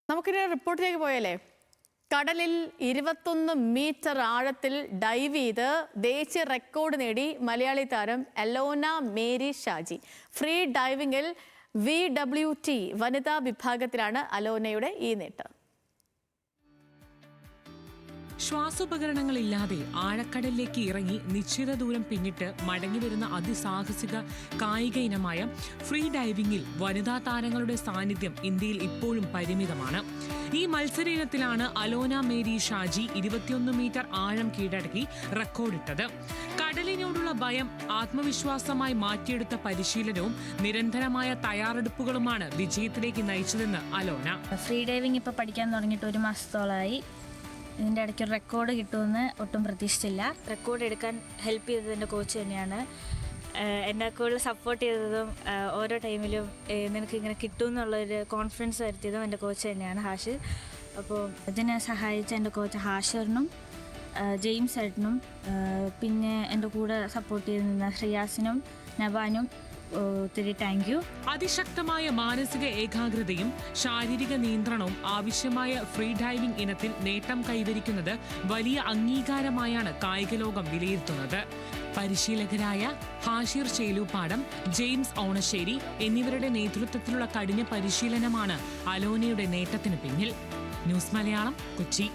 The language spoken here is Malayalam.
നമുക്കിനി റിപ്പോർട്ടിലേക്ക് പോയാലേ. കടലിൽ 21 മീറ്റർ ആഴത്തിൽ ഡൈവ് ചെയ്ത് ദേശീയ റെക്കോർഡ് നേടി മലയാളി താരം അലോന മേരി ഷാജി. ഫ്രീ ഡൈവിംഗിൽ VWT വനിതാ വിഭാഗത്തിലാണ് അലോനയുടെ ഈ നേട്ടം. ശ്വാസോപകരണങ്ങളില്ലാതെ ആഴക്കടലിലേക്ക് ഇറങ്ങി നിശ്ചിത ദൂരം പിന്നിട്ട് മടങ്ങിവരുന്ന അതിസാഹസിക കായിക ഇനമായ ഫ്രീ ഡൈവിംഗിൽ വനിതാ താരങ്ങളുടെ സാന്നിധ്യം ഇന്ത്യയിൽ ഇപ്പോഴും പരിമിതമാണ്. ഈ മത്സര ഇനത്തിലാണ് അലോന മേരി ഷാജി 21 മീറ്റർ ആഴം കീഴടക്കി റെക്കോർഡിട്ടത്. കടലിനോടുള്ള ഭയം ആത്മവിശ്വാസമായി മാറ്റിയെടുത്ത പരിശീലനവും നിരന്തരമായ തയ്യാറെടുപ്പുകളുമാണ് വിജയത്തിലേക്ക് നയിച്ചതെന്ന് അലോന. ഫ്രീ ഡൈവിംഗ് ഇപ്പോൾ പഠിക്കാൻ തുടങ്ങിയിട്ട് 1 മാസത്തോളമായി. ഇതിൻ്റെ ഇടയ്ക്ക് ഒരു റെക്കോർഡ് കിട്ടുമെന്ന് ഒട്ടും പ്രതീക്ഷിച്ചില്ല. റെക്കോർഡ് എടുക്കാൻ ഹെൽപ്പ് ചെയ്തത് എൻ്റെ കോച്ച് തന്നെയാണ്. എന്നെ കൂടുതൽ സപ്പോർട്ട് ചെയ്തതും ഓരോ ടൈമിലും നിനക്ക് ഇങ്ങനെ കിട്ടുമെന്നുള്ളൊരു കോൺഫിഡൻസ് വരുത്തിയതും എൻ്റെ കോച്ച് തന്നെയാണ്, ഹാഷിർ. അപ്പോൾ ഇതിനെ സഹായിച്ച എൻ്റെ കോച്ച് ഹാഷിറിനും ജെയിംസ് ഏട്ടനും പിന്നെ എൻ്റെ കൂടെ സപ്പോർട്ട് ചെയ്ത് നിന്ന ശ്രിയാസിനും നവാനും ഒത്തിരി താങ്ക് യു. അതിശക്തമായ മാനസിക ഏകാഗ്രതയും ശാരീരിക നിയന്ത്രണവും ആവശ്യമായ ഫ്രീ ഡൈവിംഗ് ഇനത്തിൽ നേട്ടം കൈവരിക്കുന്നത് വലിയ അംഗീകാരമായാണ് കായിക ലോകം വിലയിരുത്തുന്നത്. പരിശീലകരായ ഹാഷിർ ചേലൂപ്പാടം, ജെയിംസ് ഓണശ്ശേരി എന്നിവരുടെ നേതൃത്വത്തിലുള്ള കഠിന പരിശീലനമാണ് അലോനയുടെ നേട്ടത്തിന് പിന്നിൽ. ന്യൂസ് മലയാളം, കൊച്ചി.